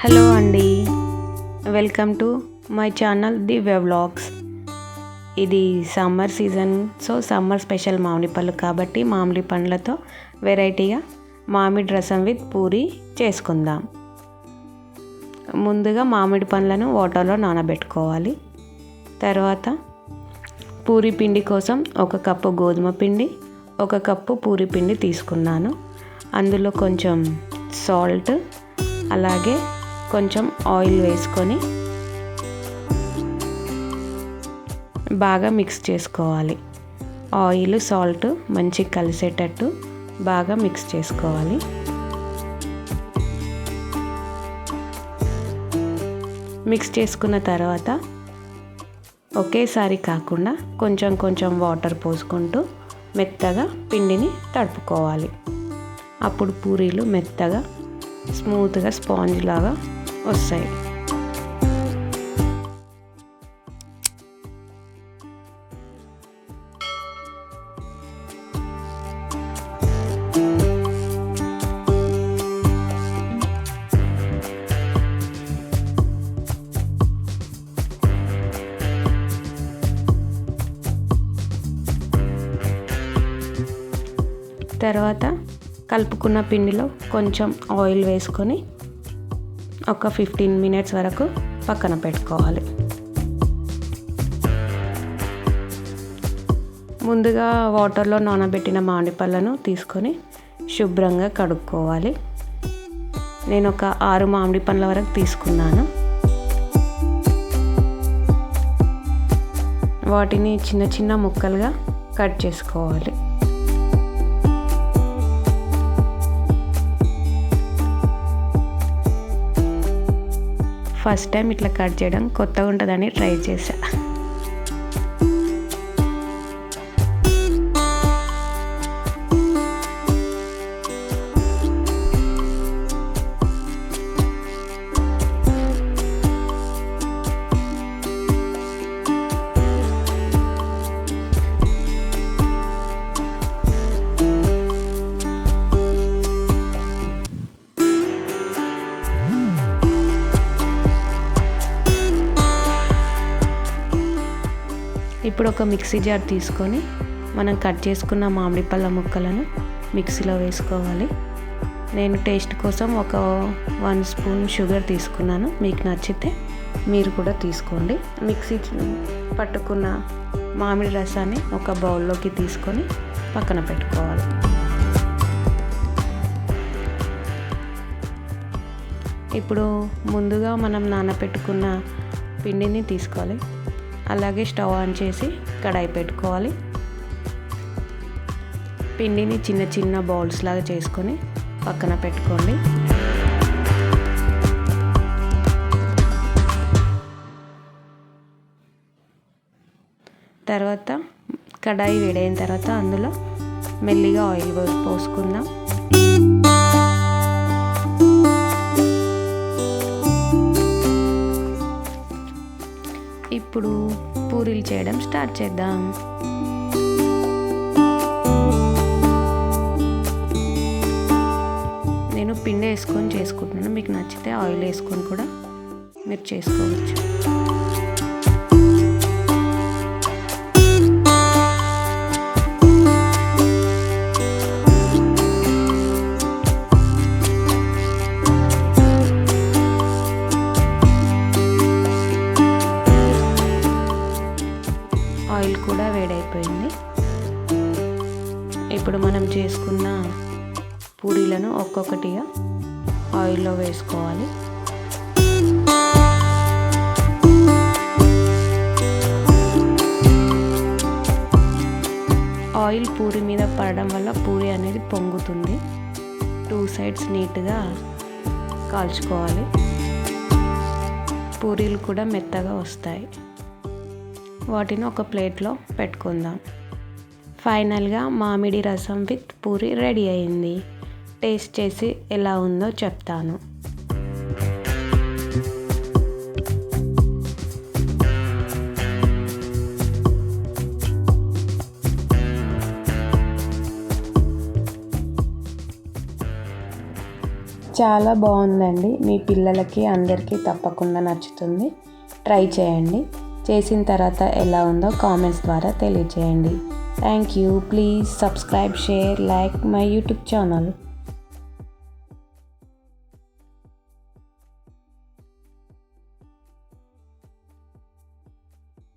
Hello అండి, welcome to my channel Divya vlogs. ఇది summer season, so summer special మామిడి పళ్ళు కాబట్టి మామిడి పండ్లతో వెరైటీగా మామిడి రసం విత్ పూరి చేసుకుందాం. ముందుగా మామిడి పండ్లను వాటర్లో నానబెట్టుకోవాలి. తర్వాత పూరి పిండి కోసం 1 కప్పు గోధుమ పిండి, 1 కప్పు పూరి పిండి తీసుకున్నాను. అందులో కొంచెం సాల్ట్, అలాగే కొంచెం ఆయిల్ వేసుకొని బాగా మిక్స్ చేసుకోవాలి. ఆయిల్ సాల్ట్ మంచిగా కలిసేటట్టు బాగా మిక్స్ చేసుకోవాలి. మిక్స్ చేసుకున్న తర్వాత ఒకేసారి కాకుండా కొంచెం కొంచెం వాటర్ పోసుకుంటూ మెత్తగా పిండిని తడుపుకోవాలి. అప్పుడు పూరీలు మెత్తగా స్మూత్గా స్పాంజ్ లాగా వస్తాయి. తర్వాత కలుపుకున్న పిండిలో కొంచెం ఆయిల్ వేసుకొని ఒక 15 మినిట్స్ వరకు పక్కన పెట్టుకోవాలి. ముందుగా వాటర్లో నానబెట్టిన మామిడి పళ్ళను తీసుకొని శుభ్రంగా కడుక్కోవాలి. నేను ఒక 6 మామిడి పండ్ల వరకు తీసుకున్నాను. వాటిని చిన్న చిన్న ముక్కలుగా కట్ చేసుకోవాలి. ఫస్ట్ టైం ఇట్లా కట్ చేయడం కొత్తగా ఉంటుందని ట్రై చేశా. ఇప్పుడు ఒక మిక్సీ జార్ తీసుకొని మనం కట్ చేసుకున్న మామిడి పళ్ళ ముక్కలను మిక్సీలో వేసుకోవాలి. నేను టేస్ట్ కోసం ఒక 1 స్పూన్ షుగర్ తీసుకున్నాను. మీకు నచ్చితే మీరు కూడా తీసుకోండి. మిక్సీ పట్టుకున్న మామిడి రసాన్ని ఒక బౌల్లోకి తీసుకొని పక్కన పెట్టుకోవాలి. ఇప్పుడు ముందుగా మనం నానబెట్టుకున్న పిండిని తీసుకోవాలి. అలాగే స్టవ్ ఆన్ చేసి కడాయి పెట్టుకోవాలి. పిండిని చిన్న చిన్న బౌల్స్ లాగా చేసుకొని పక్కన పెట్టుకోండి. తర్వాత కడాయి వేడైన తర్వాత అందులో మెల్లిగా ఆయిల్ పోసుకుందాం. ఇప్పుడు పూరీలు చేయడం స్టార్ట్ చేద్దాం. నేను పిండి వేసుకొని చేసుకుంటున్నాను. మీకు నచ్చితే ఆయిల్ వేసుకొని కూడా మీరు చేసుకోవచ్చు. ఆయిల్ కూడా వేడైపోయింది. ఇప్పుడు మనం చేసుకున్న పూరీలను ఒక్కొక్కటిగా ఆయిల్లో వేసుకోవాలి. ఆయిల్ పూరి మీద పడడం వల్ల పూరి అనేది పొంగుతుంది. 2 సైడ్స్ నీట్గా కాల్చుకోవాలి. పూరీలు కూడా మెత్తగా వస్తాయి. వాటిని ఒక ప్లేట్లో పెట్టుకుందాం. ఫైనల్గా మామిడి రసం విత్ పూరి రెడీ అయింది. టేస్ట్ చేసి ఎలా ఉందో చెప్తాను. చాలా బాగుందండి. మీ పిల్లలకి అందరికీ తప్పకుండా నచ్చుతుంది. ట్రై చేయండి. చేసిన తర్వాత ఎలా ఉందో కామెంట్స్ ద్వారా తెలియజేయండి. Thank you. Please subscribe, share, like my YouTube channel.